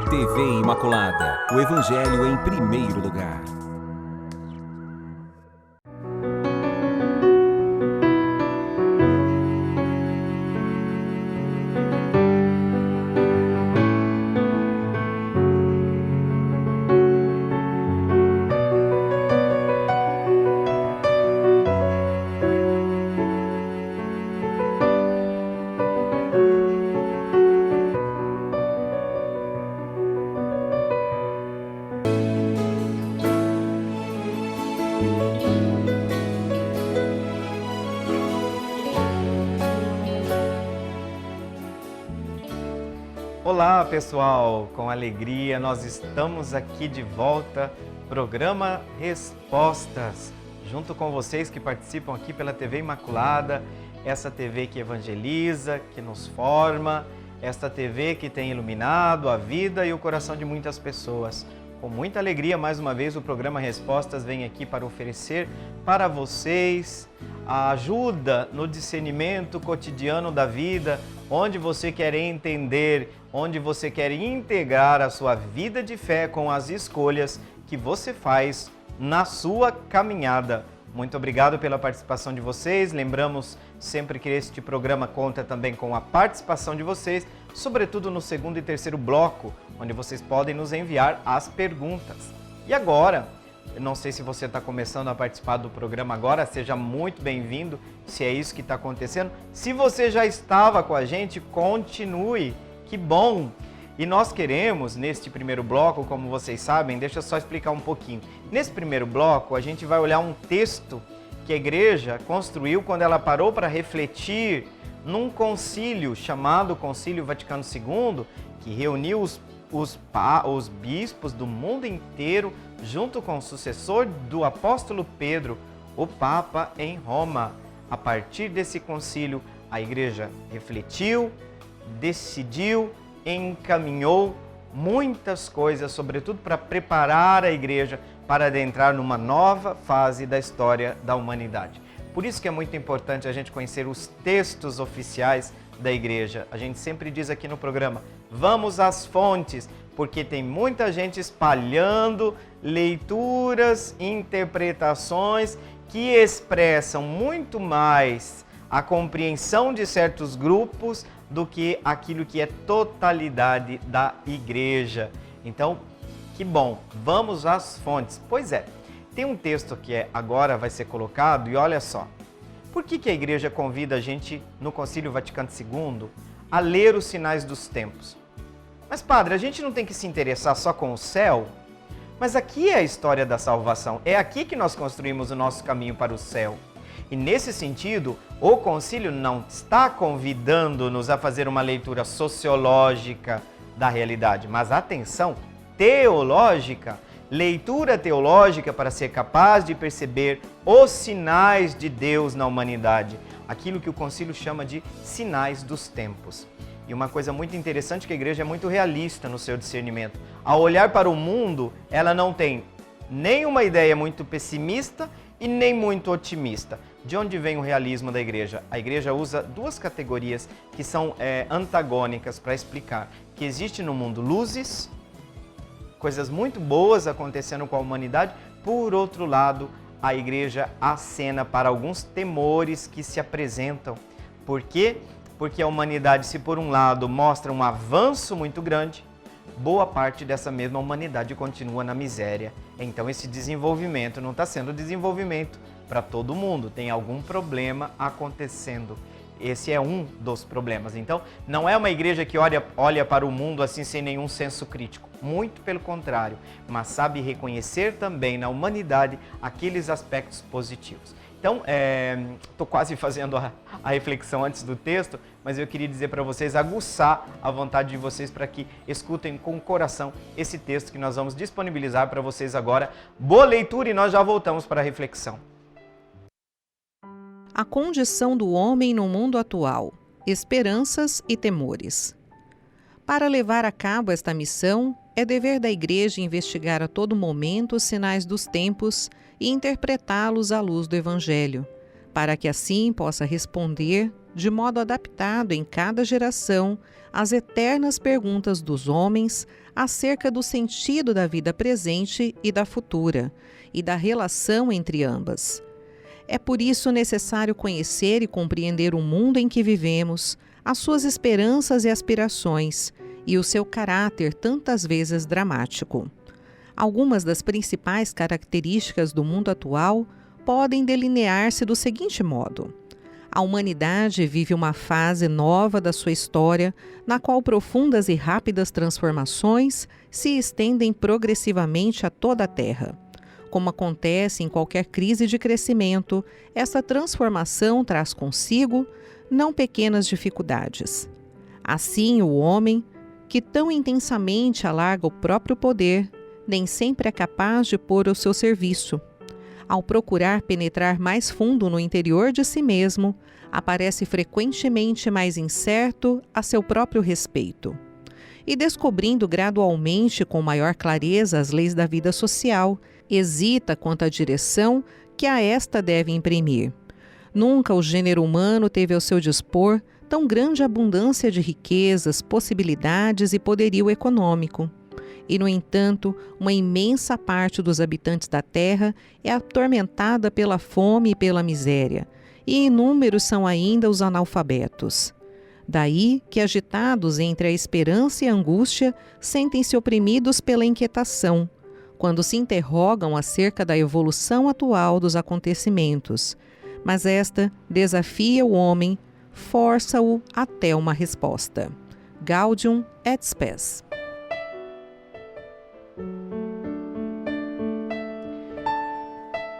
TV Imaculada, o Evangelho em primeiro lugar. Olá pessoal, com alegria nós estamos aqui de volta, programa Respostas, junto com vocês que participam aqui pela TV Imaculada, essa TV que evangeliza, que nos forma, esta TV que tem iluminado a vida e o coração de muitas pessoas. Com muita alegria, mais uma vez, o programa Respostas vem aqui para oferecer para vocês a ajuda no discernimento cotidiano da vida, onde você quer entender, onde você quer integrar a sua vida de fé com as escolhas que você faz na sua caminhada. Muito obrigado pela participação de vocês. Lembramos sempre que este programa conta também com a participação de vocês, sobretudo no segundo e terceiro bloco, onde vocês podem nos enviar as perguntas. E agora, eu não sei se você está começando a participar do programa agora, seja muito bem-vindo, se é isso que está acontecendo. Se você já estava com a gente, continue, que bom! E nós queremos, neste primeiro bloco, como vocês sabem, deixa eu só explicar um pouquinho. Nesse primeiro bloco, a gente vai olhar um texto que a igreja construiu quando ela parou para refletir num concílio chamado Concílio Vaticano II, que reuniu os bispos do mundo inteiro, junto com o sucessor do apóstolo Pedro, o Papa, em Roma. A partir desse concílio, a igreja refletiu, decidiu, encaminhou muitas coisas, sobretudo para preparar a igreja para adentrar numa nova fase da história da humanidade. Por isso que é muito importante a gente conhecer os textos oficiais da igreja. A gente sempre diz aqui no programa, vamos às fontes, porque tem muita gente espalhando leituras, interpretações que expressam muito mais a compreensão de certos grupos do que aquilo que é totalidade da igreja. Então, que bom, vamos às fontes. Pois é, tem um texto que agora vai ser colocado e olha só. Por que a igreja convida a gente no Concílio Vaticano II a ler os sinais dos tempos? Mas padre, a gente não tem que se interessar só com o céu? Mas aqui é a história da salvação, é aqui que nós construímos o nosso caminho para o céu. E nesse sentido, o concílio não está convidando-nos a fazer uma leitura sociológica da realidade, mas atenção, teológica, leitura teológica para ser capaz de perceber os sinais de Deus na humanidade, aquilo que o concílio chama de sinais dos tempos. E uma coisa muito interessante é que a igreja é muito realista no seu discernimento. Ao olhar para o mundo, ela não tem nem uma ideia muito pessimista e nem muito otimista. De onde vem o realismo da igreja? A igreja usa duas categorias que são antagônicas para explicar que existe no mundo luzes, coisas muito boas acontecendo com a humanidade. Por outro lado, a igreja acena para alguns temores que se apresentam. Por quê? Porque a humanidade, se por um lado mostra um avanço muito grande, boa parte dessa mesma humanidade continua na miséria. Então esse desenvolvimento não está sendo desenvolvimento para todo mundo, tem algum problema acontecendo. Esse é um dos problemas. Então, não é uma igreja que olha para o mundo assim sem nenhum senso crítico. Muito pelo contrário, mas sabe reconhecer também na humanidade aqueles aspectos positivos. Então, estou quase fazendo a reflexão antes do texto, mas eu queria dizer para vocês, aguçar a vontade de vocês para que escutem com o coração esse texto que nós vamos disponibilizar para vocês agora. Boa leitura e nós já voltamos para a reflexão. A condição do homem no mundo atual, esperanças e temores. Para levar a cabo esta missão, é dever da Igreja investigar a todo momento os sinais dos tempos e interpretá-los à luz do Evangelho, para que assim possa responder de modo adaptado em cada geração às eternas perguntas dos homens acerca do sentido da vida presente e da futura, e da relação entre ambas. É por isso necessário conhecer e compreender o mundo em que vivemos, as suas esperanças e aspirações, e o seu caráter tantas vezes dramático. Algumas das principais características do mundo atual podem delinear-se do seguinte modo: a humanidade vive uma fase nova da sua história, na qual profundas e rápidas transformações se estendem progressivamente a toda a Terra. Como acontece em qualquer crise de crescimento, essa transformação traz consigo não pequenas dificuldades. Assim, o homem, que tão intensamente alarga o próprio poder, nem sempre é capaz de pôr ao seu serviço. Ao procurar penetrar mais fundo no interior de si mesmo, aparece frequentemente mais incerto a seu próprio respeito. E descobrindo gradualmente com maior clareza as leis da vida social, hesita quanto à direção que a esta deve imprimir. Nunca o gênero humano teve ao seu dispor tão grande abundância de riquezas, possibilidades e poderio econômico. E, no entanto, uma imensa parte dos habitantes da Terra é atormentada pela fome e pela miséria, e inúmeros são ainda os analfabetos. Daí que, agitados entre a esperança e a angústia, sentem-se oprimidos pela inquietação, quando se interrogam acerca da evolução atual dos acontecimentos. Mas esta desafia o homem, força-o até uma resposta. Gaudium et Spes.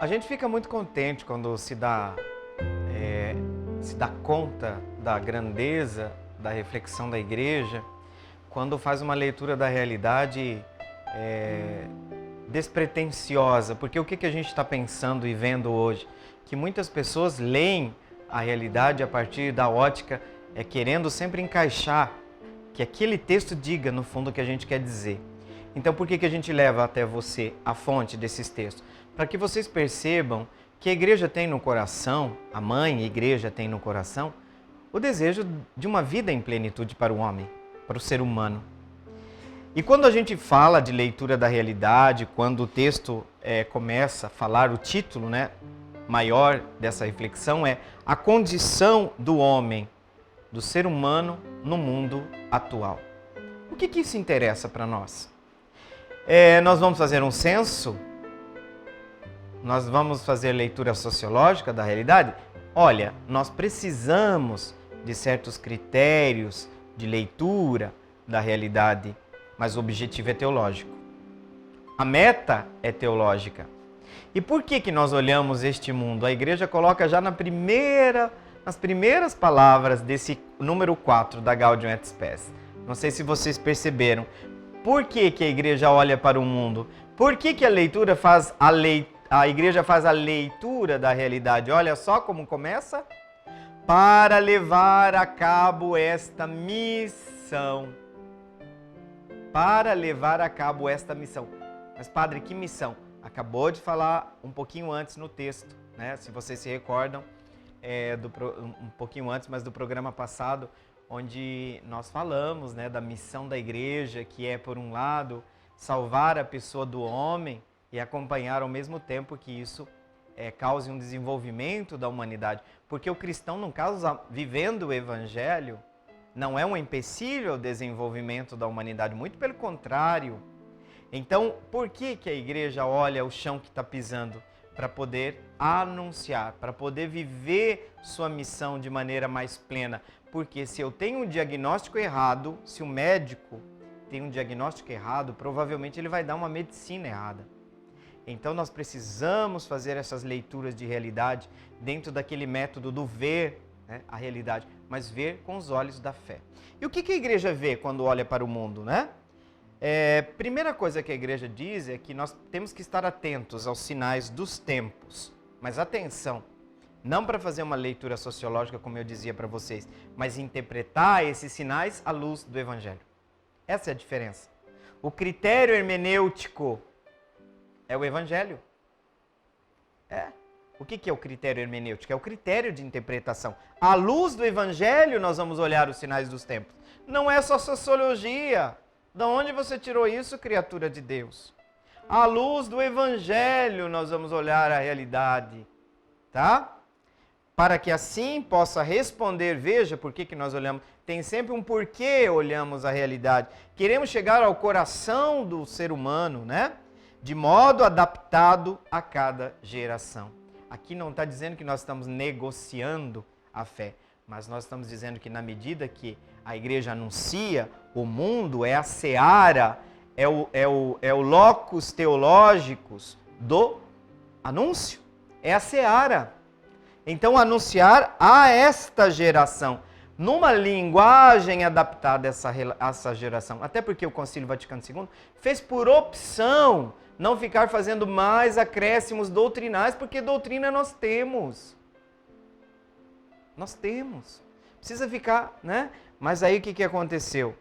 A gente fica muito contente quando se dá conta da grandeza da reflexão da igreja, quando faz uma leitura da realidade despretensiosa. Porque o que a gente está pensando e vendo hoje? Que muitas pessoas leem a realidade a partir da ótica, querendo sempre encaixar que aquele texto diga, no fundo, o que a gente quer dizer. Então, por que a gente leva até você a fonte desses textos? Para que vocês percebam que a igreja tem no coração, a mãe igreja tem no coração, o desejo de uma vida em plenitude para o homem, para o ser humano. E quando a gente fala de leitura da realidade, quando o texto começa a falar, o título maior dessa reflexão é a condição do homem, do ser humano no mundo atual. O que isso interessa para nós? Nós vamos fazer um censo? Nós vamos fazer leitura sociológica da realidade? Olha, nós precisamos de certos critérios de leitura da realidade, mas o objetivo é teológico. A meta é teológica. E por que nós olhamos este mundo? A igreja coloca já nas primeiras palavras desse número 4 da Gaudium et Spes. Não sei se vocês perceberam. Por que a igreja olha para o mundo? Por que a leitura faz a igreja faz a leitura da realidade? Olha só como começa. Para levar a cabo esta missão. Para levar a cabo esta missão. Mas, padre, que missão? Acabou de falar um pouquinho antes no texto, se vocês se recordam, um pouquinho antes, mas do programa passado, onde nós falamos da missão da igreja, que é, por um lado, salvar a pessoa do homem e acompanhar ao mesmo tempo que isso cause um desenvolvimento da humanidade. Porque o cristão, no caso, vivendo o evangelho, não é um empecilho ao desenvolvimento da humanidade, muito pelo contrário. Então, por que a igreja olha o chão que está pisando? Para poder anunciar, para poder viver sua missão de maneira mais plena. Porque se eu tenho um diagnóstico errado, se o médico tem um diagnóstico errado, provavelmente ele vai dar uma medicina errada. Então nós precisamos fazer essas leituras de realidade dentro daquele método do ver a realidade, mas ver com os olhos da fé. E o que a igreja vê quando olha para o mundo, Primeira coisa que a igreja diz é que nós temos que estar atentos aos sinais dos tempos. Mas atenção, não para fazer uma leitura sociológica, como eu dizia para vocês, mas interpretar esses sinais à luz do Evangelho. Essa é a diferença. O critério hermenêutico é o Evangelho. O que é o critério hermenêutico? É o critério de interpretação. À luz do Evangelho, nós vamos olhar os sinais dos tempos. Não é só sociologia. De onde você tirou isso, criatura de Deus? À luz do Evangelho, nós vamos olhar a realidade. Tá? Para que assim possa responder, veja por que nós olhamos. Tem sempre um porquê olhamos a realidade. Queremos chegar ao coração do ser humano, né? De modo adaptado a cada geração. Aqui não está dizendo que nós estamos negociando a fé, mas nós estamos dizendo que na medida que a igreja anuncia, o mundo é a seara, é o locus teológicos do anúncio, é a seara. Então anunciar a esta geração, numa linguagem adaptada a essa geração, até porque o Concílio Vaticano II fez por opção não ficar fazendo mais acréscimos doutrinais, porque doutrina nós temos. Nós temos. Precisa ficar, né? Mas aí o que aconteceu?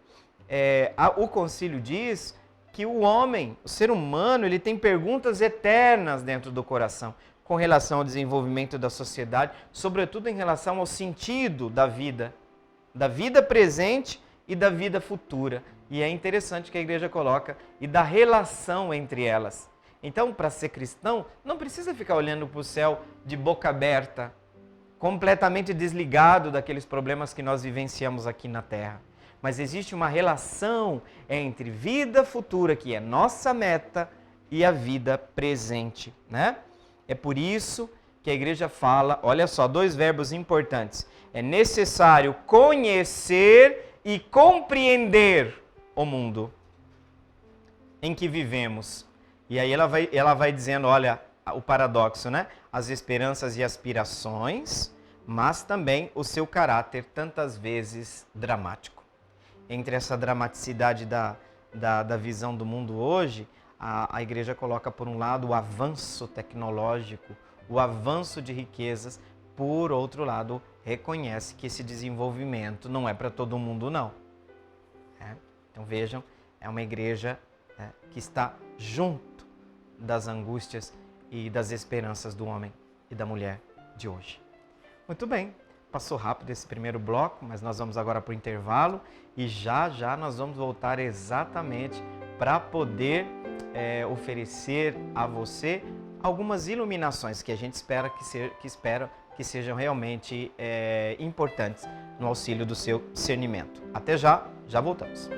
O concílio diz que o homem, o ser humano, ele tem perguntas eternas dentro do coração, com relação ao desenvolvimento da sociedade, sobretudo em relação ao sentido da vida presente e da vida futura. E é interessante que a igreja coloca, e da relação entre elas. Então, para ser cristão, não precisa ficar olhando para o céu de boca aberta, completamente desligado daqueles problemas que nós vivenciamos aqui na Terra. Mas existe uma relação entre vida futura, que é nossa meta, e a vida presente, né? É por isso que a igreja fala, olha só, 2 verbos importantes. É necessário conhecer e compreender o mundo em que vivemos. E aí ela vai dizendo, olha, o paradoxo, né? As esperanças e aspirações, mas também o seu caráter tantas vezes dramático. Entre essa dramaticidade da visão do mundo hoje, a igreja coloca, por um lado, o avanço tecnológico, o avanço de riquezas, por outro lado, reconhece que esse desenvolvimento não é para todo mundo, não. Então vejam, é uma igreja que está junto das angústias e das esperanças do homem e da mulher de hoje. Muito bem, passou rápido esse primeiro bloco, mas nós vamos agora para o intervalo e já nós vamos voltar exatamente para poder oferecer a você algumas iluminações que a gente espera que sejam realmente importantes no auxílio do seu discernimento. Até já voltamos.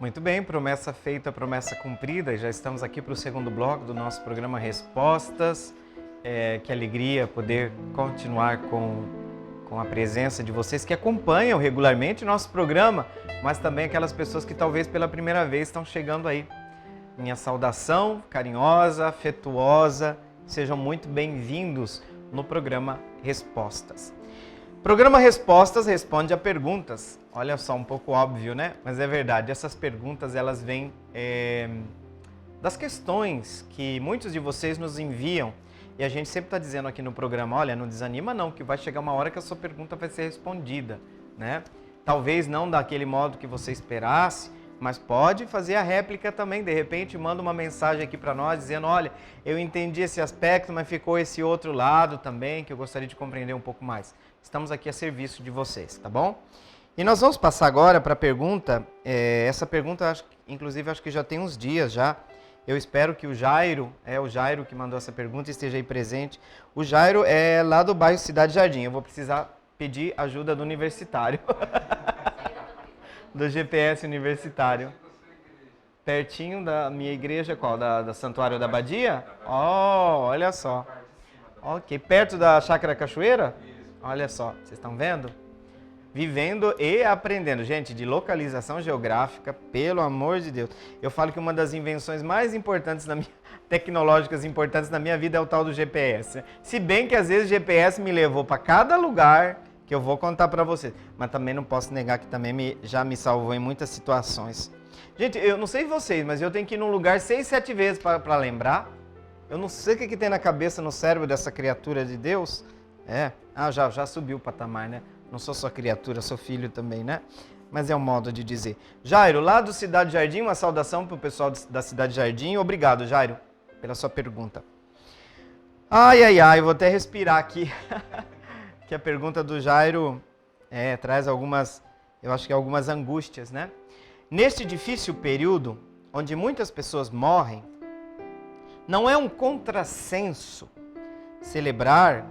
Muito bem, promessa feita, promessa cumprida. Já estamos aqui para o segundo bloco do nosso programa Respostas. Que alegria poder continuar com a presença de vocês que acompanham regularmente o nosso programa, mas também aquelas pessoas que talvez pela primeira vez estão chegando aí. Minha saudação carinhosa, afetuosa, sejam muito bem-vindos no programa Respostas. Programa Respostas responde a perguntas. Olha só, um pouco óbvio, né? Mas é verdade, essas perguntas elas vêm das questões que muitos de vocês nos enviam. E a gente sempre está dizendo aqui no programa, olha, não desanima não, que vai chegar uma hora que a sua pergunta vai ser respondida, né? Talvez não daquele modo que você esperasse, mas pode fazer a réplica também. De repente, manda uma mensagem aqui para nós dizendo, olha, eu entendi esse aspecto, mas ficou esse outro lado também, que eu gostaria de compreender um pouco mais. Estamos aqui a serviço de vocês, tá bom? E nós vamos passar agora para a pergunta. Essa pergunta, inclusive, acho que já tem uns dias já. Eu espero que o Jairo que mandou essa pergunta, esteja aí presente. O Jairo é lá do bairro Cidade Jardim. Eu vou precisar pedir ajuda do universitário. Do GPS universitário. Pertinho da minha igreja, qual? Da Santuário da Abadia? Oh, olha só. Ok, perto da Chácara Cachoeira? Olha só, vocês estão vendo? Vivendo e aprendendo. Gente, de localização geográfica, pelo amor de Deus. Eu falo que uma das invenções mais importantes, tecnológicas importantes na minha vida é o tal do GPS. Se bem que às vezes o GPS me levou para cada lugar que eu vou contar para vocês. Mas também não posso negar que também já me salvou em muitas situações. Gente, eu não sei vocês, mas eu tenho que ir num lugar 6, 7 vezes para lembrar. Eu não sei o que tem na cabeça, no cérebro dessa criatura de Deus. Já subiu o patamar, né? Não sou só criatura, sou filho também, né? Mas é um modo de dizer. Jairo, lá do Cidade Jardim, uma saudação para o pessoal da Cidade Jardim. Obrigado, Jairo, pela sua pergunta. Vou até respirar aqui. Que a pergunta do Jairo traz algumas angústias, né? Neste difícil período, onde muitas pessoas morrem, não é um contrassenso celebrar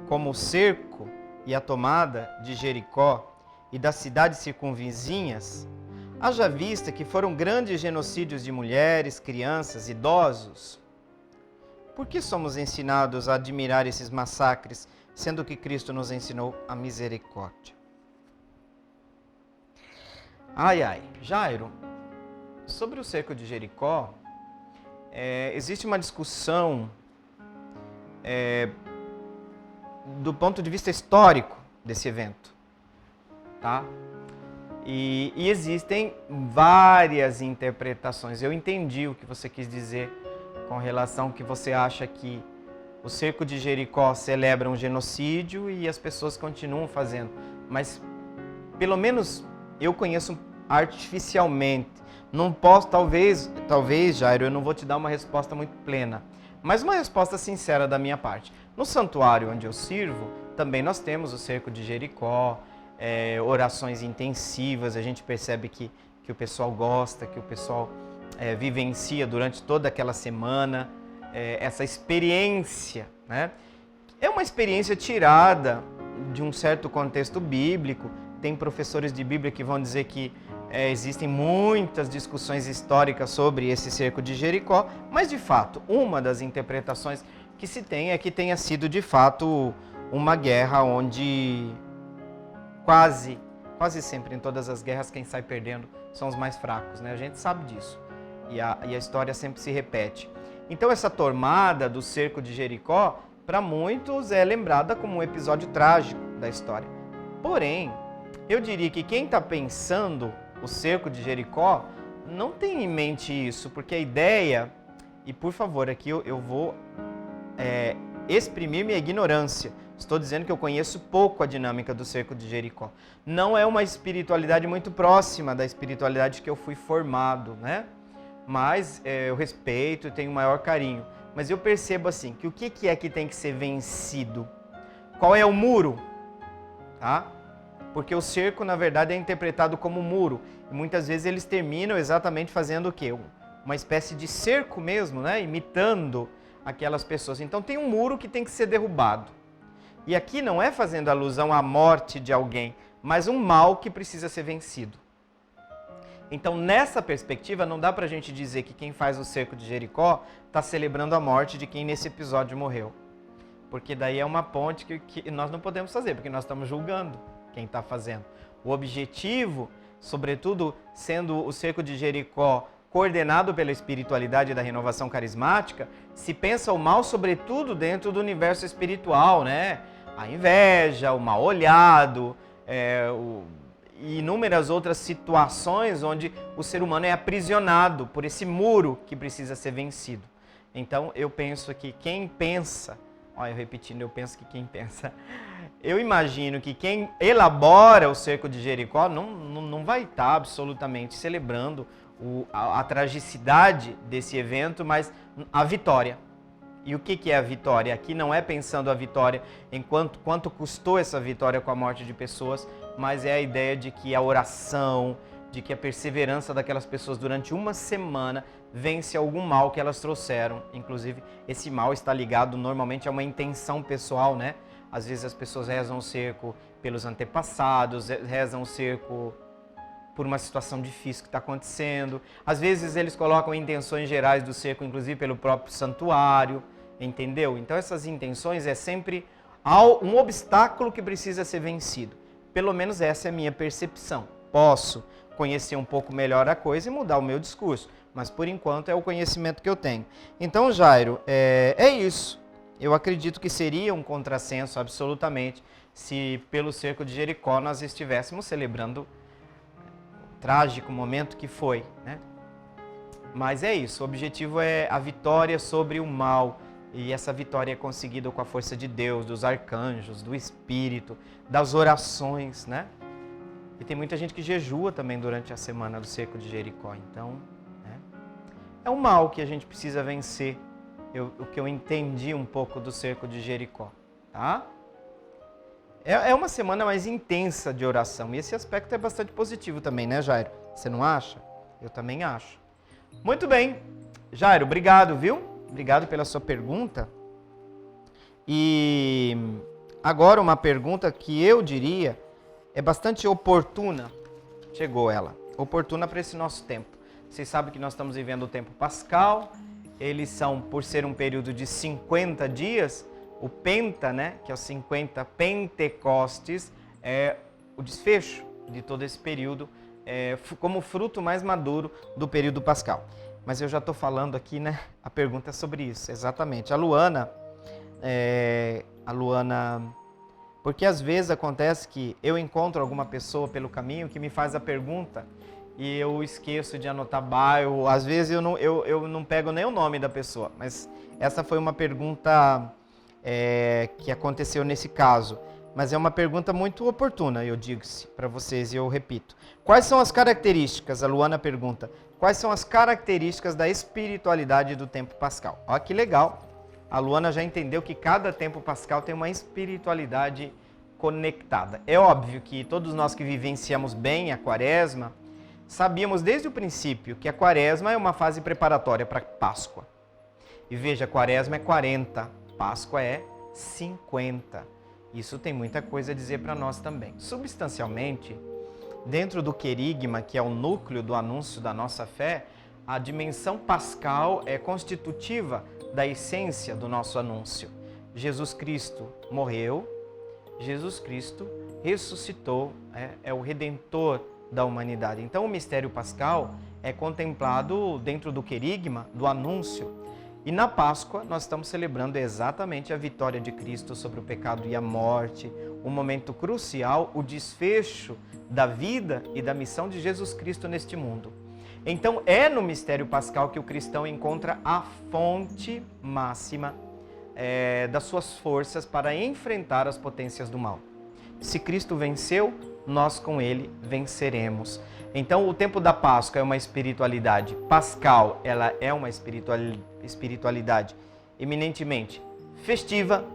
como o cerco e a tomada de Jericó e das cidades circunvizinhas, haja vista que foram grandes genocídios de mulheres, crianças, idosos. Por que somos ensinados a admirar esses massacres, sendo que Cristo nos ensinou a misericórdia? Jairo, sobre o cerco de Jericó, existe uma discussão do ponto de vista histórico desse evento, tá? E existem várias interpretações. Eu entendi o que você quis dizer com relação que você acha que o cerco de Jericó celebra um genocídio e as pessoas continuam fazendo. Mas, pelo menos, eu conheço artificialmente. Não posso, talvez, Jairo, eu não vou te dar uma resposta muito plena, mas uma resposta sincera da minha parte. No santuário onde eu sirvo, também nós temos o cerco de Jericó, orações intensivas, a gente percebe que o pessoal gosta, que o pessoal vivencia durante toda aquela semana, essa experiência, né? É uma experiência tirada de um certo contexto bíblico. Tem professores de Bíblia que vão dizer que existem muitas discussões históricas sobre esse cerco de Jericó, mas de fato, uma das interpretações que se tem é que tenha sido de fato uma guerra onde quase sempre em todas as guerras quem sai perdendo são os mais fracos, né? A gente sabe disso e a história sempre se repete. Então essa tomada do cerco de Jericó, para muitos é lembrada como um episódio trágico da história. Porém, eu diria que quem está pensando o cerco de Jericó não tem em mente isso, porque a ideia, e por favor, aqui eu vou exprimir minha ignorância. Estou dizendo que eu conheço pouco a dinâmica do cerco de Jericó. Não é uma espiritualidade muito próxima da espiritualidade que eu fui formado, né? Mas eu respeito e tenho o maior carinho. Mas eu percebo assim, que o que é que tem que ser vencido? Qual é o muro? Tá? Porque o cerco, na verdade, é interpretado como muro. E muitas vezes eles terminam exatamente fazendo o quê? Uma espécie de cerco mesmo, né? Imitando aquelas pessoas. Então tem um muro que tem que ser derrubado. E aqui não é fazendo alusão à morte de alguém, mas um mal que precisa ser vencido. Então, nessa perspectiva, não dá pra gente dizer que quem faz o cerco de Jericó está celebrando a morte de quem nesse episódio morreu. Porque daí é uma ponte que nós não podemos fazer, porque nós estamos julgando quem está fazendo. O objetivo, sobretudo sendo o cerco de Jericó coordenado pela espiritualidade da renovação carismática, se pensa o mal sobretudo dentro do universo espiritual, né? A inveja, o mal olhado, e inúmeras outras situações onde o ser humano é aprisionado por esse muro que precisa ser vencido. Então eu penso que quem pensa, olha eu repetindo, eu penso que quem pensa, eu imagino que quem elabora o cerco de Jericó não vai estar absolutamente celebrando a tragicidade desse evento, mas a vitória. E o que é a vitória? Aqui não é pensando a vitória em quanto custou essa vitória com a morte de pessoas, mas é a ideia de que a oração, de que a perseverança daquelas pessoas durante uma semana vence algum mal que elas trouxeram. Inclusive, esse mal está ligado normalmente a uma intenção pessoal, né? Às vezes as pessoas rezam o cerco pelos antepassados, rezam o cerco por uma situação difícil que está acontecendo. Às vezes eles colocam intenções gerais do cerco, inclusive pelo próprio santuário, entendeu? Então essas intenções é sempre um obstáculo que precisa ser vencido. Pelo menos essa é a minha percepção. Posso conhecer um pouco melhor a coisa e mudar o meu discurso, mas por enquanto é o conhecimento que eu tenho. Então, Jairo, é isso. Eu acredito que seria um contrassenso absolutamente se pelo cerco de Jericó nós estivéssemos celebrando o trágico momento que foi, né? Mas é isso, o objetivo é a vitória sobre o mal. E essa vitória é conseguida com a força de Deus, dos arcanjos, do Espírito, das orações, né? E tem muita gente que jejua também durante a semana do cerco de Jericó. Então, né? É um mal que a gente precisa vencer. O que eu entendi um pouco do cerco de Jericó, tá? É uma semana mais intensa de oração. E esse aspecto é bastante positivo também, né, Jairo? Você não acha? Eu também acho. Muito bem. Jairo, obrigado, viu? Obrigado pela sua pergunta. E agora uma pergunta que eu diria é bastante oportuna. Chegou ela. Oportuna para esse nosso tempo. Vocês sabem que nós estamos vivendo o tempo pascal. Eles são, por ser um período de 50 dias, o Penta, né, que é os 50 Pentecostes, é o desfecho de todo esse período, como fruto mais maduro do período pascal. Mas eu já estou falando aqui, né, a pergunta é sobre isso, exatamente. A Luana, porque às vezes acontece que eu encontro alguma pessoa pelo caminho que me faz a pergunta e eu esqueço de anotar bairro, às vezes eu não pego nem o nome da pessoa, mas essa foi uma pergunta que aconteceu nesse caso. Mas é uma pergunta muito oportuna, eu digo-se para vocês e eu repito. Quais são as características, a Luana pergunta, quais são as características da espiritualidade do tempo pascal? Olha que legal, a Luana já entendeu que cada tempo pascal tem uma espiritualidade conectada. É óbvio que todos nós que vivenciamos bem a quaresma, sabíamos desde o princípio que a quaresma é uma fase preparatória para a Páscoa. E veja, a quaresma é 40, Páscoa é 50. Isso tem muita coisa a dizer para nós também. Substancialmente, dentro do querigma, que é o núcleo do anúncio da nossa fé, a dimensão pascal é constitutiva da essência do nosso anúncio. Jesus Cristo morreu, Jesus Cristo ressuscitou, é o Redentor da humanidade. Então o mistério pascal é contemplado dentro do querigma, do anúncio. E na Páscoa nós estamos celebrando exatamente a vitória de Cristo sobre o pecado e a morte, um momento crucial, o desfecho da vida e da missão de Jesus Cristo neste mundo. Então é no mistério pascal que o cristão encontra a fonte máxima das suas forças para enfrentar as potências do mal. Se Cristo venceu, nós com ele venceremos. Então o tempo da Páscoa é uma espiritualidade pascal, ela é uma espiritualidade eminentemente festiva,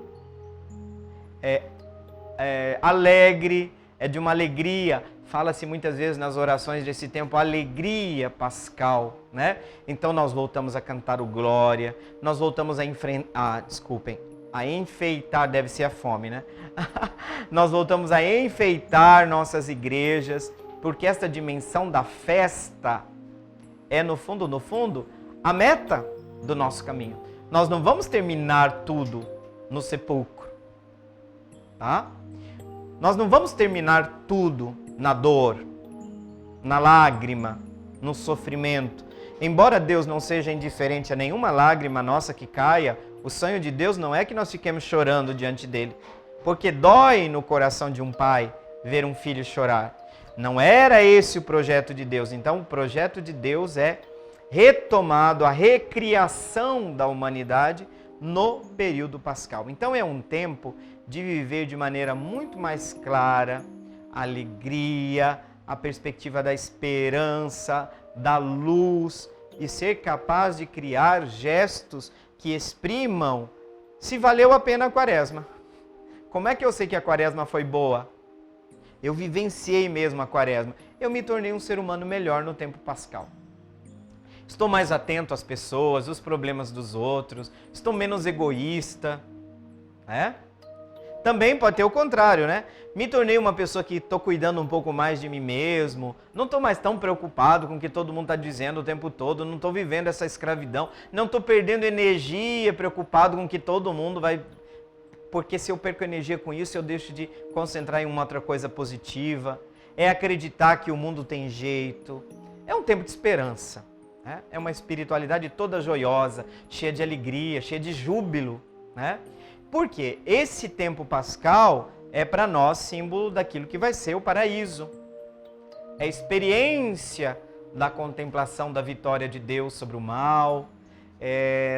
alegre, é de uma alegria. Fala-se muitas vezes nas orações desse tempo, alegria pascal, né? Então nós voltamos a cantar o Glória, nós voltamos a enfeitar, deve ser a fome, né? Nós voltamos a enfeitar nossas igrejas, porque esta dimensão da festa é, no fundo, a meta do nosso caminho. Nós não vamos terminar tudo no sepulcro, tá? Nós não vamos terminar tudo na dor, na lágrima, no sofrimento. Embora Deus não seja indiferente a nenhuma lágrima nossa que caia, o sonho de Deus não é que nós fiquemos chorando diante dele, porque dói no coração de um pai ver um filho chorar. Não era esse o projeto de Deus. Então o projeto de Deus é retomado, a recriação da humanidade no período pascal. Então é um tempo de viver de maneira muito mais clara a alegria, a perspectiva da esperança, da luz e ser capaz de criar gestos que exprimam se valeu a pena a quaresma. Como é que eu sei que a quaresma foi boa? Eu vivenciei mesmo a quaresma. Eu me tornei um ser humano melhor no tempo pascal. Estou mais atento às pessoas, aos problemas dos outros, estou menos egoísta, né? Também pode ter o contrário, né? Me tornei uma pessoa que estou cuidando um pouco mais de mim mesmo, não estou mais tão preocupado com o que todo mundo está dizendo o tempo todo, não estou vivendo essa escravidão, não estou perdendo energia preocupado com o que todo mundo vai... Porque se eu perco energia com isso, eu deixo de concentrar em uma outra coisa positiva. É acreditar que o mundo tem jeito. É um tempo de esperança, né? É uma espiritualidade toda joiosa, cheia de alegria, cheia de júbilo, né? Porque esse tempo pascal é para nós símbolo daquilo que vai ser o paraíso. É a experiência da contemplação da vitória de Deus sobre o mal,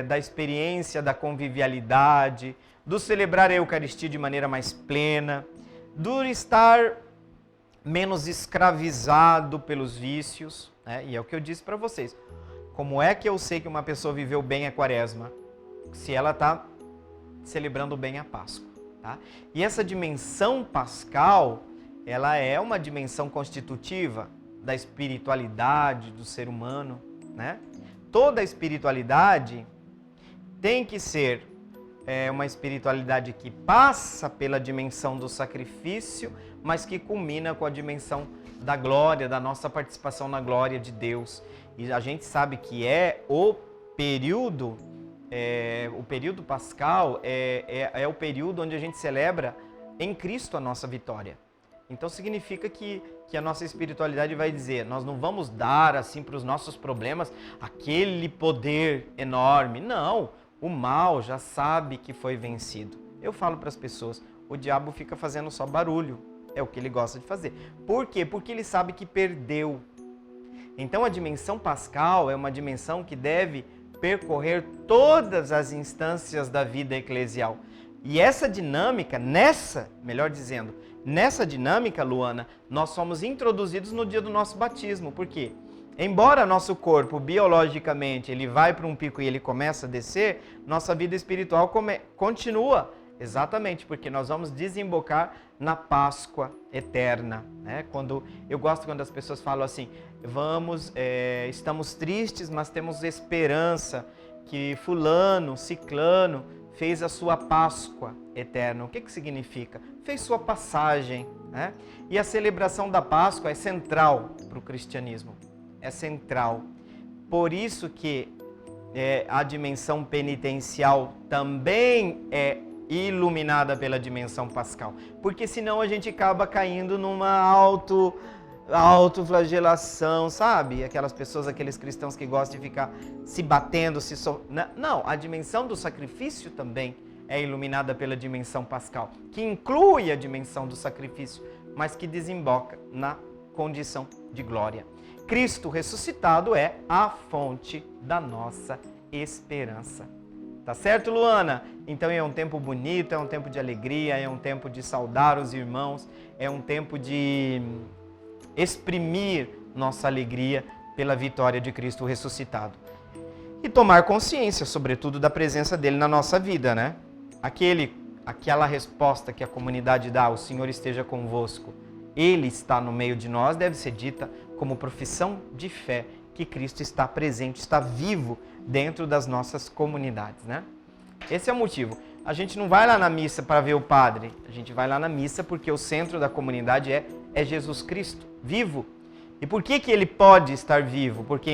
da experiência da convivialidade, do celebrar a Eucaristia de maneira mais plena, do estar menos escravizado pelos vícios, né? E é o que eu disse para vocês. Como é que eu sei que uma pessoa viveu bem a Quaresma? Se ela está celebrando bem a Páscoa. Tá? E essa dimensão pascal, ela é uma dimensão constitutiva da espiritualidade do ser humano, né? Toda a espiritualidade tem que ser uma espiritualidade que passa pela dimensão do sacrifício, mas que culmina com a dimensão da glória, da nossa participação na glória de Deus. E a gente sabe que o período pascal é o período onde a gente celebra em Cristo a nossa vitória. Então significa que a nossa espiritualidade vai dizer, nós não vamos dar assim para os nossos problemas aquele poder enorme. Não, o mal já sabe que foi vencido. Eu falo para as pessoas, o diabo fica fazendo só barulho, é o que ele gosta de fazer. Por quê? Porque ele sabe que perdeu. Então a dimensão pascal é uma dimensão que deve percorrer todas as instâncias da vida eclesial. E essa dinâmica, nessa dinâmica, Luana, nós somos introduzidos no dia do nosso batismo. Por quê? Embora nosso corpo, biologicamente, ele vai para um pico e ele começa a descer, nossa vida espiritual continua. Exatamente, porque nós vamos desembocar na Páscoa eterna, né? Eu gosto quando as pessoas falam assim, estamos tristes, mas temos esperança que fulano, ciclano fez a sua Páscoa eterna. O que significa? Fez sua passagem, né? E a celebração da Páscoa é central para o cristianismo, é central. Por isso que a dimensão penitencial também é iluminada pela dimensão pascal, porque senão a gente acaba caindo numa autoflagelação, sabe? Aqueles cristãos que gostam de ficar se batendo, Não, a dimensão do sacrifício também é iluminada pela dimensão pascal, que inclui a dimensão do sacrifício, mas que desemboca na condição de glória. Cristo ressuscitado é a fonte da nossa esperança. Tá certo, Luana? Então é um tempo bonito, é um tempo de alegria, é um tempo de saudar os irmãos, é um tempo de exprimir nossa alegria pela vitória de Cristo ressuscitado. E tomar consciência, sobretudo, da presença dele na nossa vida, né? Aquela resposta que a comunidade dá, o Senhor esteja convosco, Ele está no meio de nós, deve ser dita como profissão de fé, que Cristo está presente, está vivo dentro das nossas comunidades, né? Esse é o motivo. A gente não vai lá na missa para ver o padre, a gente vai lá na missa porque o centro da comunidade é Jesus Cristo, vivo. E por que ele pode estar vivo? Porque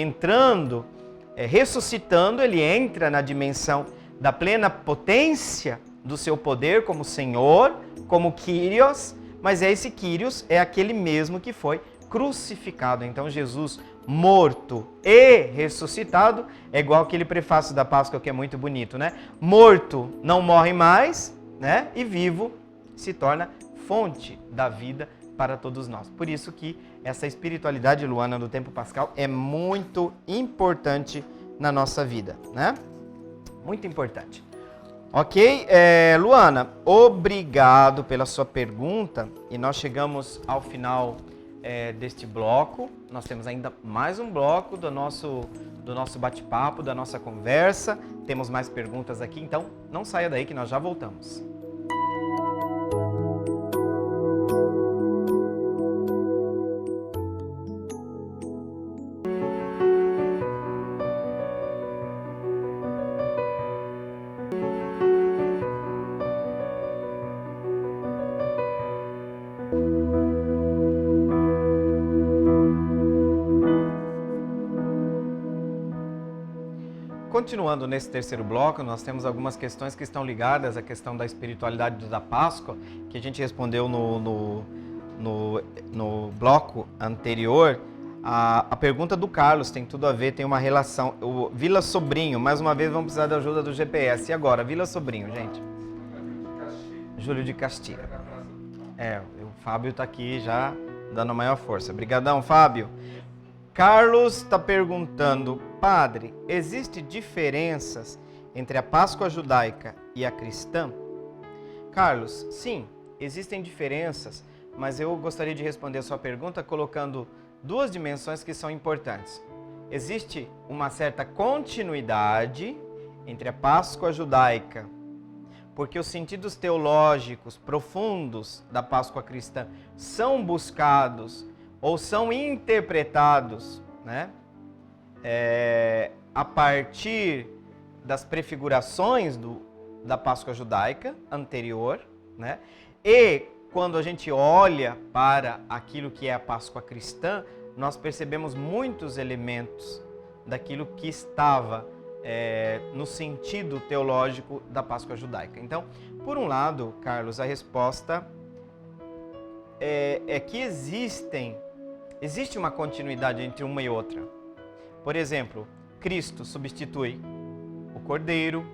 ressuscitando, ele entra na dimensão da plena potência do seu poder como Senhor, como Kyrios, mas esse Kyrios é aquele mesmo que foi crucificado. Então Jesus morto e ressuscitado é igual aquele prefácio da Páscoa que é muito bonito, né? Morto não morre mais, né? E vivo se torna fonte da vida para todos nós. Por isso que essa espiritualidade, Luana, do tempo pascal é muito importante na nossa vida, né? Muito importante. Ok? Luana, obrigado pela sua pergunta e nós chegamos ao final deste bloco. Nós temos ainda mais um bloco do nosso bate-papo, da nossa conversa. Temos mais perguntas aqui, então não saia daí que nós já voltamos. Continuando nesse terceiro bloco, nós temos algumas questões que estão ligadas à questão da espiritualidade da Páscoa, que a gente respondeu no bloco anterior. A pergunta do Carlos tem tudo a ver, tem uma relação. O Vila Sobrinho, mais uma vez vamos precisar da ajuda do GPS. E agora, Vila Sobrinho, gente? Júlio de Castilho. O Fábio está aqui já dando a maior força. Obrigadão, Fábio. Carlos está perguntando, padre, existem diferenças entre a Páscoa judaica e a cristã? Carlos, sim, existem diferenças, mas eu gostaria de responder a sua pergunta colocando duas dimensões que são importantes. Existe uma certa continuidade entre a Páscoa judaica, porque os sentidos teológicos profundos da Páscoa cristã são buscados ou são interpretados, né, a partir das prefigurações da Páscoa judaica anterior, né, e quando a gente olha para aquilo que é a Páscoa cristã, nós percebemos muitos elementos daquilo que estava no sentido teológico da Páscoa judaica. Então, por um lado, Carlos, a resposta é que existe uma continuidade entre uma e outra. Por exemplo, Cristo substitui o Cordeiro,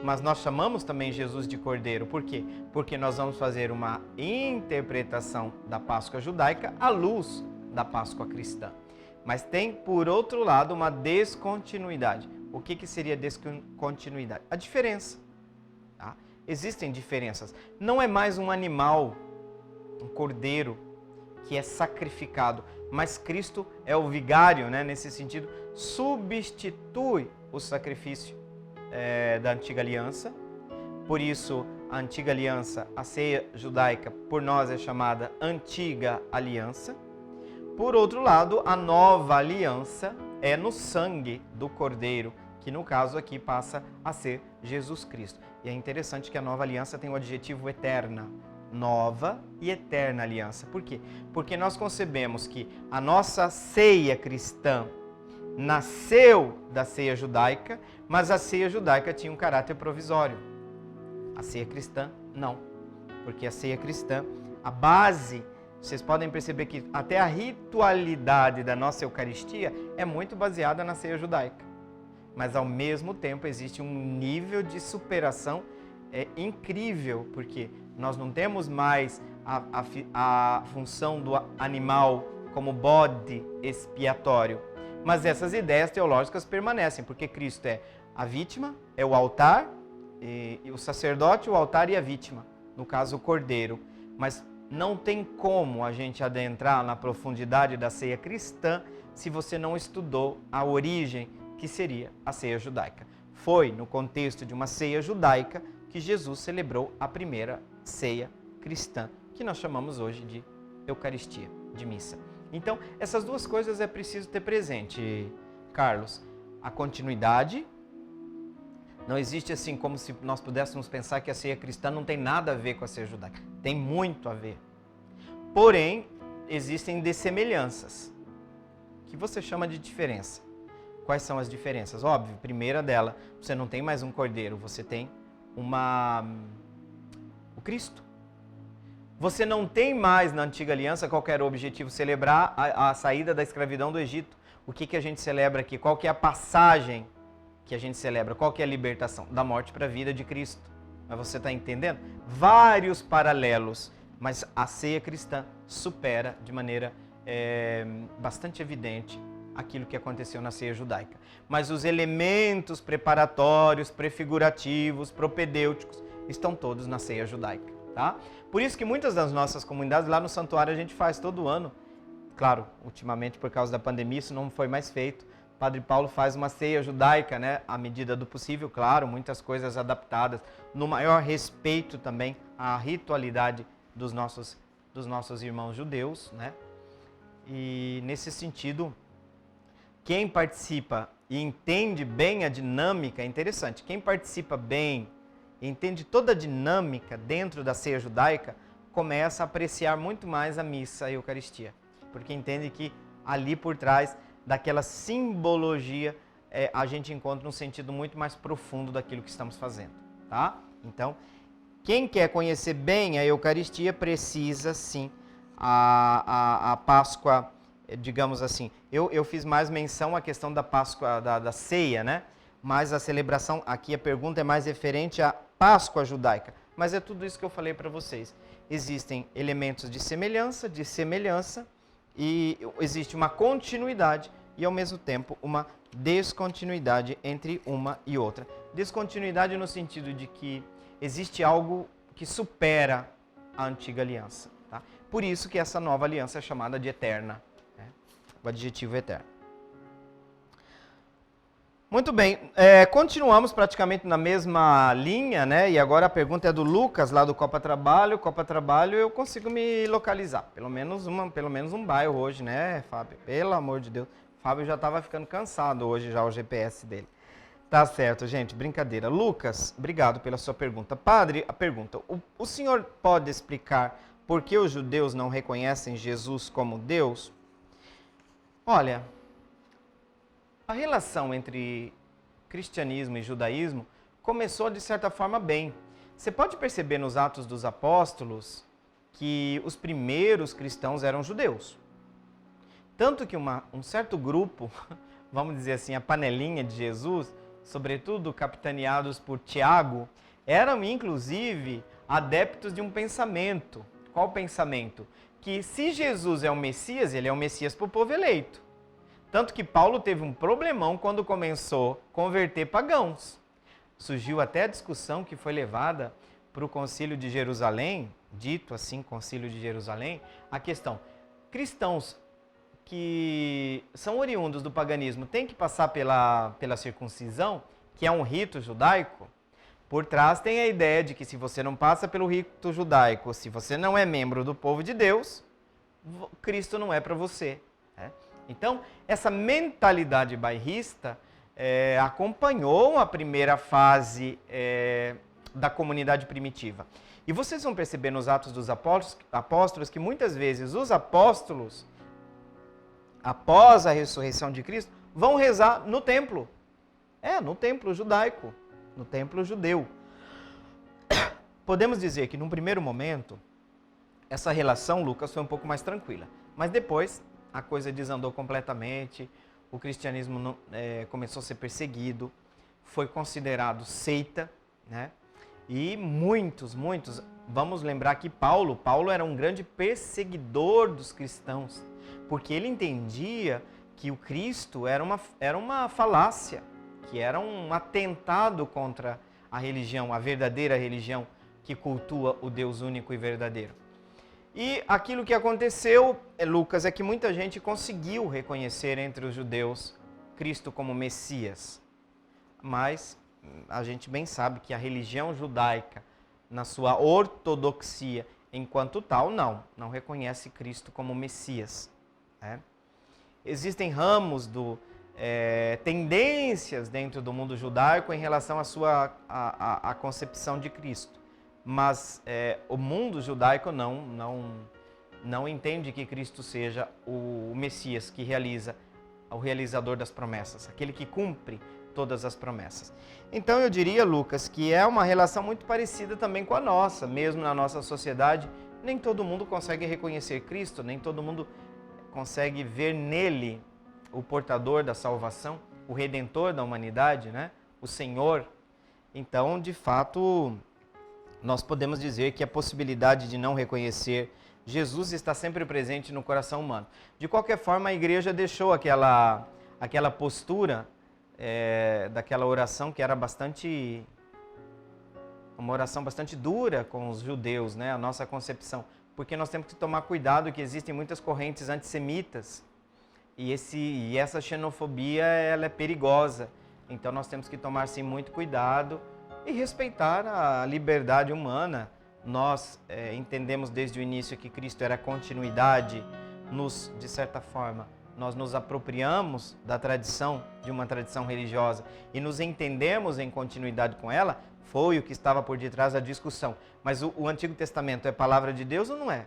mas nós chamamos também Jesus de Cordeiro. Por quê? Porque nós vamos fazer uma interpretação da Páscoa judaica à luz da Páscoa cristã. Mas tem, por outro lado, uma descontinuidade. O que seria descontinuidade? A diferença. Tá? Existem diferenças. Não é mais um animal, um cordeiro, que é sacrificado, mas Cristo é o vigário, né? Nesse sentido, substitui o sacrifício da antiga aliança. Por isso, a antiga aliança, a ceia judaica, por nós é chamada antiga aliança. Por outro lado, a nova aliança é no sangue do Cordeiro, que no caso aqui passa a ser Jesus Cristo. E é interessante que a nova aliança tem o adjetivo eterna. Nova e eterna aliança. Por quê? Porque nós concebemos que a nossa ceia cristã nasceu da ceia judaica, mas a ceia judaica tinha um caráter provisório. A ceia cristã, não. Porque a ceia cristã, a base, vocês podem perceber que até a ritualidade da nossa Eucaristia é muito baseada na ceia judaica. Mas ao mesmo tempo existe um nível de superação incrível, porque nós não temos mais a função do animal como bode expiatório. Mas essas ideias teológicas permanecem, porque Cristo é a vítima, é o altar, e o sacerdote, o altar e a vítima, no caso o cordeiro. Mas não tem como a gente adentrar na profundidade da ceia cristã se você não estudou a origem que seria a ceia judaica. Foi no contexto de uma ceia judaica que Jesus celebrou a primeira ceia cristã, que nós chamamos hoje de Eucaristia, de missa. Então, essas duas coisas é preciso ter presente, Carlos. A continuidade, não existe assim como se nós pudéssemos pensar que a ceia cristã não tem nada a ver com a ceia judaica. Tem muito a ver. Porém, existem dessemelhanças, que você chama de diferença. Quais são as diferenças? Óbvio, primeira dela, você não tem mais um cordeiro, você tem o Cristo. Você não tem mais na antiga aliança qual era o objetivo, celebrar a saída da escravidão do Egito. O que a gente celebra aqui? Qual que é a passagem que a gente celebra? Qual que é a libertação? Da morte para a vida de Cristo. Mas você está entendendo? Vários paralelos, mas a ceia cristã supera de maneira bastante evidente aquilo que aconteceu na ceia judaica. Mas os elementos preparatórios, prefigurativos, propedêuticos estão todos na ceia judaica. Tá? Por isso que muitas das nossas comunidades, lá no santuário a gente faz todo ano. Claro, ultimamente por causa da pandemia isso não foi mais feito. O Padre Paulo faz uma ceia judaica, né? À medida do possível, claro, muitas coisas adaptadas, no maior respeito também à ritualidade dos nossos irmãos judeus, né? E nesse sentido, quem participa e entende bem a dinâmica, é interessante, quem participa bem, entende toda a dinâmica dentro da ceia judaica, começa a apreciar muito mais a missa e a Eucaristia. Porque entende que ali por trás daquela simbologia a gente encontra um sentido muito mais profundo daquilo que estamos fazendo. Tá? Então, quem quer conhecer bem a Eucaristia precisa sim a Páscoa, digamos assim. Eu fiz mais menção à questão da Páscoa, da ceia, né? Mas a celebração, aqui a pergunta é mais referente à Páscoa judaica. Mas é tudo isso que eu falei para vocês. existem elementos de semelhança, e existe uma continuidade e, ao mesmo tempo, uma descontinuidade entre uma e outra. Descontinuidade no sentido de que existe algo que supera a antiga aliança. Tá? Por isso que essa nova aliança é chamada de eterna, né? O adjetivo eterno. Muito bem, continuamos praticamente na mesma linha, né? E agora a pergunta é do Lucas, lá do Copa Trabalho. Copa Trabalho eu consigo me localizar, pelo menos um bairro hoje, né, Fábio? Pelo amor de Deus, Fábio já estava ficando cansado hoje já o GPS dele. Tá certo, gente, brincadeira. Lucas, obrigado pela sua pergunta. Padre, a pergunta, o senhor pode explicar por que os judeus não reconhecem Jesus como Deus? Olha, a relação entre cristianismo e judaísmo começou de certa forma bem. Você pode perceber nos Atos dos Apóstolos que os primeiros cristãos eram judeus. Tanto que um certo grupo, vamos dizer assim, a panelinha de Jesus, sobretudo capitaneados por Tiago, eram inclusive adeptos de um pensamento. Qual pensamento? Que se Jesus é o Messias, ele é o Messias para o povo eleito. Tanto que Paulo teve um problemão quando começou a converter pagãos. Surgiu até a discussão que foi levada para o Concílio de Jerusalém, dito assim, Concílio de Jerusalém, a questão, cristãos que são oriundos do paganismo têm que passar pela circuncisão, que é um rito judaico? Por trás tem a ideia de que se você não passa pelo rito judaico, se você não é membro do povo de Deus, Cristo não é para você, né? Então, essa mentalidade bairrista acompanhou a primeira fase da comunidade primitiva. E vocês vão perceber nos Atos dos Apóstolos que muitas vezes os apóstolos, após a ressurreição de Cristo, vão rezar no templo. No templo judaico, no templo judeu. Podemos dizer que, num primeiro momento, essa relação, Lucas, foi um pouco mais tranquila. Mas depois a coisa desandou completamente, o cristianismo começou a ser perseguido, foi considerado seita, né? E muitos, vamos lembrar que Paulo era um grande perseguidor dos cristãos, porque ele entendia que o Cristo era uma falácia, que era um atentado contra a religião, a verdadeira religião que cultua o Deus único e verdadeiro. E aquilo que aconteceu, Lucas, é que muita gente conseguiu reconhecer entre os judeus Cristo como Messias. Mas a gente bem sabe que a religião judaica, na sua ortodoxia, enquanto tal, não reconhece Cristo como Messias, né? Existem ramos, tendências dentro do mundo judaico em relação à concepção de Cristo. Mas o mundo judaico não entende que Cristo seja o Messias que o realizador das promessas, aquele que cumpre todas as promessas. Então eu diria, Lucas, que é uma relação muito parecida também com a nossa, mesmo na nossa sociedade. Nem todo mundo consegue reconhecer Cristo, nem todo mundo consegue ver nele o portador da salvação, o redentor da humanidade, né? O Senhor. Então, de fato, nós podemos dizer que a possibilidade de não reconhecer Jesus está sempre presente no coração humano. De qualquer forma, a igreja deixou aquela postura daquela oração que era uma oração bastante dura com os judeus, né? A nossa concepção. Porque nós temos que tomar cuidado que existem muitas correntes antissemitas e essa xenofobia ela é perigosa. Então nós temos que tomar sim muito cuidado e respeitar a liberdade humana. Nós entendemos desde o início que Cristo era a continuidade, de certa forma, nós nos apropriamos da tradição, de uma tradição religiosa, e nos entendemos em continuidade com ela, foi o que estava por detrás da discussão. Mas o Antigo Testamento é palavra de Deus ou não é?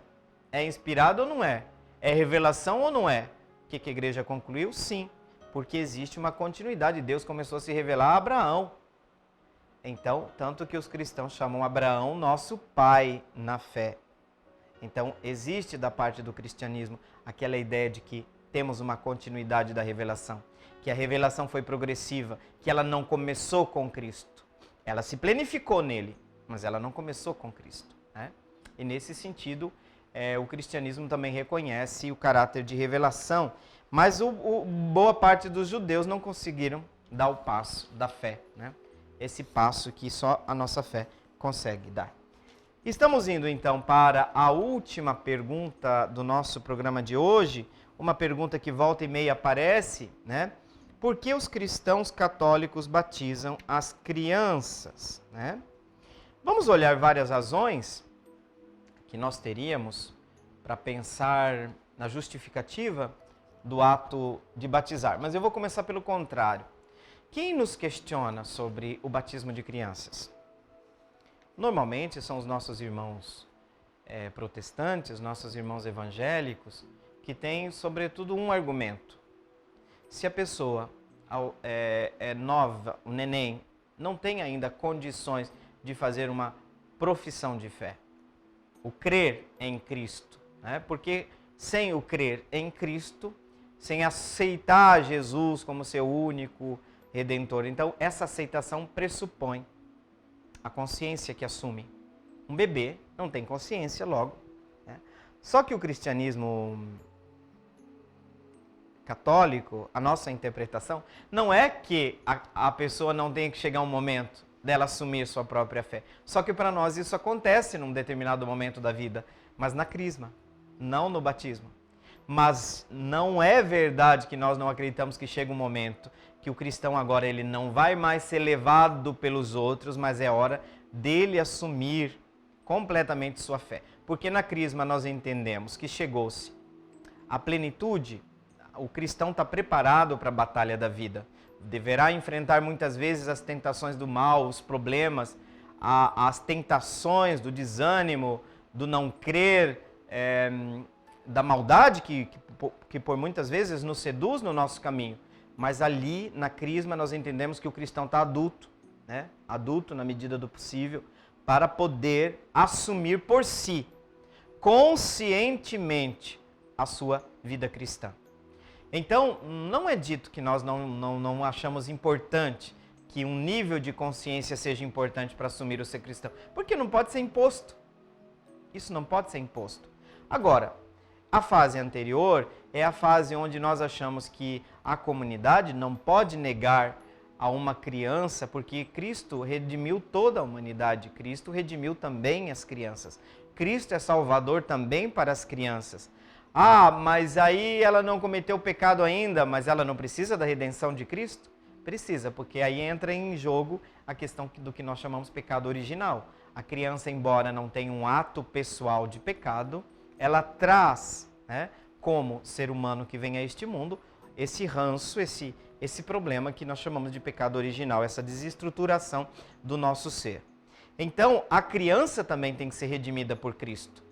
É inspirado ou não é? É revelação ou não é? O que a igreja concluiu? Sim, porque existe uma continuidade. Deus começou a se revelar a Abraão. Então, tanto que os cristãos chamam Abraão nosso pai na fé. Então, existe da parte do cristianismo aquela ideia de que temos uma continuidade da revelação, que a revelação foi progressiva, que ela não começou com Cristo. Ela se plenificou nele, mas ela não começou com Cristo, né? E nesse sentido, o cristianismo também reconhece o caráter de revelação, mas boa parte dos judeus não conseguiram dar o passo da fé, né? Esse passo que só a nossa fé consegue dar. Estamos indo então para a última pergunta do nosso programa de hoje, uma pergunta que volta e meia aparece, né? Por que os cristãos católicos batizam as crianças, né? Vamos olhar várias razões que nós teríamos para pensar na justificativa do ato de batizar. Mas eu vou começar pelo contrário. Quem nos questiona sobre o batismo de crianças? Normalmente são os nossos irmãos protestantes, nossos irmãos evangélicos, que têm, sobretudo, um argumento. Se a pessoa é nova, o neném, não tem ainda condições de fazer uma profissão de fé, o crer em Cristo, né? Porque sem o crer em Cristo, sem aceitar Jesus como seu único Redentor, então essa aceitação pressupõe a consciência que assume. Um bebê não tem consciência logo, né? Só que o cristianismo católico, a nossa interpretação, não é que a pessoa não tenha que chegar um momento dela assumir sua própria fé. Só que para nós isso acontece num determinado momento da vida, mas na crisma, não no batismo. Mas não é verdade que nós não acreditamos que chega um momento que o cristão agora ele não vai mais ser levado pelos outros, mas é hora dele assumir completamente sua fé. Porque na crisma nós entendemos que chegou-se a plenitude, o cristão está preparado para a batalha da vida. Deverá enfrentar muitas vezes as tentações do mal, os problemas, as tentações do desânimo, do não crer, da maldade que por muitas vezes nos seduz no nosso caminho. Mas ali, na crisma, nós entendemos que o cristão está adulto, né? Adulto na medida do possível, para poder assumir por si, conscientemente, a sua vida cristã. Então, não é dito que nós não achamos importante que um nível de consciência seja importante para assumir o ser cristão, porque não pode ser imposto. Isso não pode ser imposto. Agora, a fase anterior é a fase onde nós achamos que a comunidade não pode negar a uma criança, porque Cristo redimiu toda a humanidade, Cristo redimiu também as crianças. Cristo é salvador também para as crianças. Ah, mas aí ela não cometeu pecado ainda, mas ela não precisa da redenção de Cristo? Precisa, porque aí entra em jogo a questão do que nós chamamos pecado original. A criança, embora não tenha um ato pessoal de pecado, ela traz, né, como ser humano que vem a este mundo, esse ranço, esse problema que nós chamamos de pecado original, essa desestruturação do nosso ser. Então, a criança também tem que ser redimida por Cristo.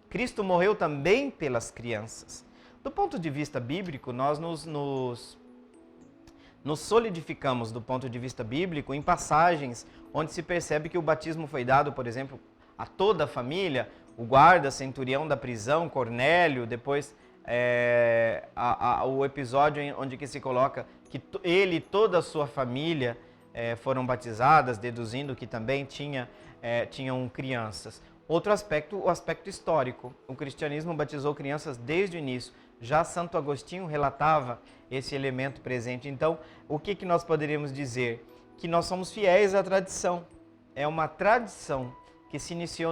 Cristo morreu também pelas crianças. Do ponto de vista bíblico, nós nos solidificamos do ponto de vista bíblico em passagens onde se percebe que o batismo foi dado, por exemplo, a toda a família, o guarda, centurião da prisão, Cornélio, depois o episódio onde que se coloca que ele e toda a sua família foram batizadas, deduzindo que também tinham crianças. Outro aspecto, o aspecto histórico. O cristianismo batizou crianças desde o início. Já Santo Agostinho relatava esse elemento presente. Então, o que nós poderíamos dizer? Que nós somos fiéis à tradição. É uma tradição que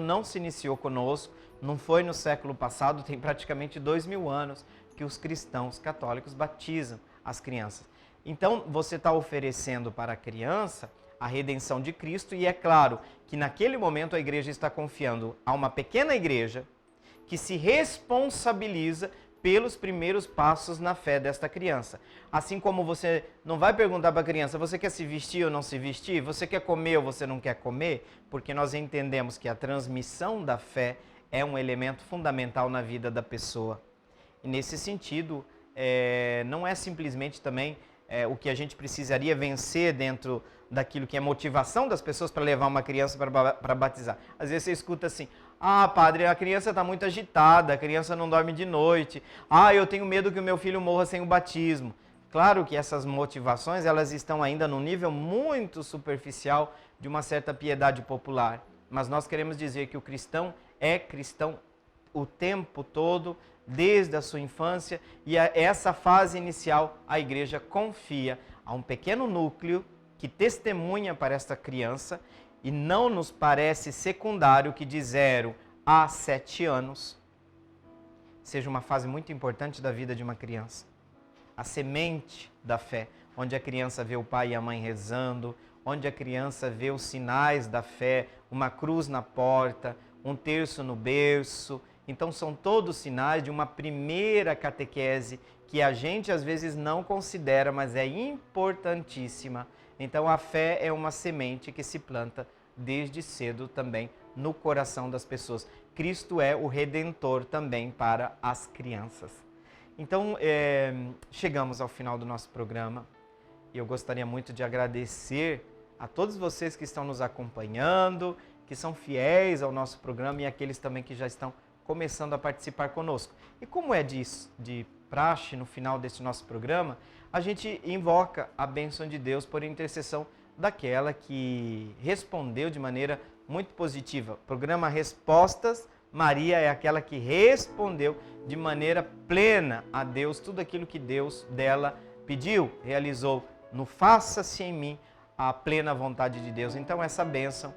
não se iniciou conosco, não foi no século passado, tem praticamente 2000 anos que os cristãos católicos batizam as crianças. Então, você está oferecendo para a criança a redenção de Cristo e é claro que naquele momento a igreja está confiando a uma pequena igreja que se responsabiliza pelos primeiros passos na fé desta criança. Assim como você não vai perguntar para a criança, você quer se vestir ou não se vestir? Você quer comer ou você não quer comer? Porque nós entendemos que a transmissão da fé é um elemento fundamental na vida da pessoa. E nesse sentido, não é simplesmente também o que a gente precisaria vencer dentro daquilo que é motivação das pessoas para levar uma criança para batizar. Às vezes você escuta assim, padre, a criança está muito agitada, a criança não dorme de noite, eu tenho medo que o meu filho morra sem o batismo. Claro que essas motivações elas estão ainda num nível muito superficial de uma certa piedade popular, mas nós queremos dizer que o cristão é cristão o tempo todo, desde a sua infância, e essa fase inicial a igreja confia a um pequeno núcleo que testemunha para esta criança, e não nos parece secundário que de 0 a 7 anos seja uma fase muito importante da vida de uma criança. A semente da fé, onde a criança vê o pai e a mãe rezando, onde a criança vê os sinais da fé, uma cruz na porta, um terço no berço. Então são todos sinais de uma primeira catequese que a gente às vezes não considera, mas é importantíssima. Então a fé é uma semente que se planta desde cedo também no coração das pessoas. Cristo é o Redentor também para as crianças. Então chegamos ao final do nosso programa e eu gostaria muito de agradecer a todos vocês que estão nos acompanhando, que são fiéis ao nosso programa e aqueles também que já estão começando a participar conosco. E como é de praxe no final deste nosso programa, a gente invoca a bênção de Deus por intercessão daquela que respondeu de maneira muito positiva. Programa Respostas, Maria é aquela que respondeu de maneira plena a Deus tudo aquilo que Deus dela pediu, realizou no Faça-se em mim a plena vontade de Deus. Então essa bênção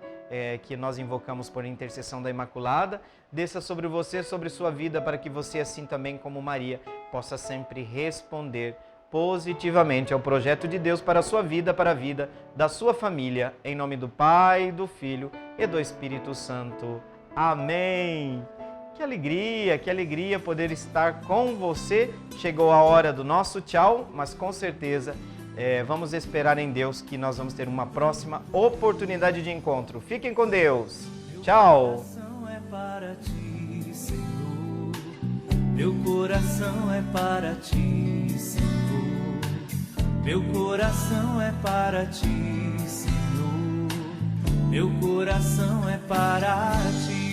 que nós invocamos por intercessão da Imaculada, desça sobre você, sobre sua vida, para que você, assim também como Maria, possa sempre responder positivamente ao projeto de Deus para a sua vida, para a vida da sua família. Em nome do Pai, do Filho e do Espírito Santo. Amém! Que alegria poder estar com você. Chegou a hora do nosso tchau, mas com certeza vamos esperar em Deus que nós vamos ter uma próxima oportunidade de encontro. Fiquem com Deus. Tchau. Meu coração é para ti, Senhor. Meu coração é para ti, Senhor. Meu coração é para ti.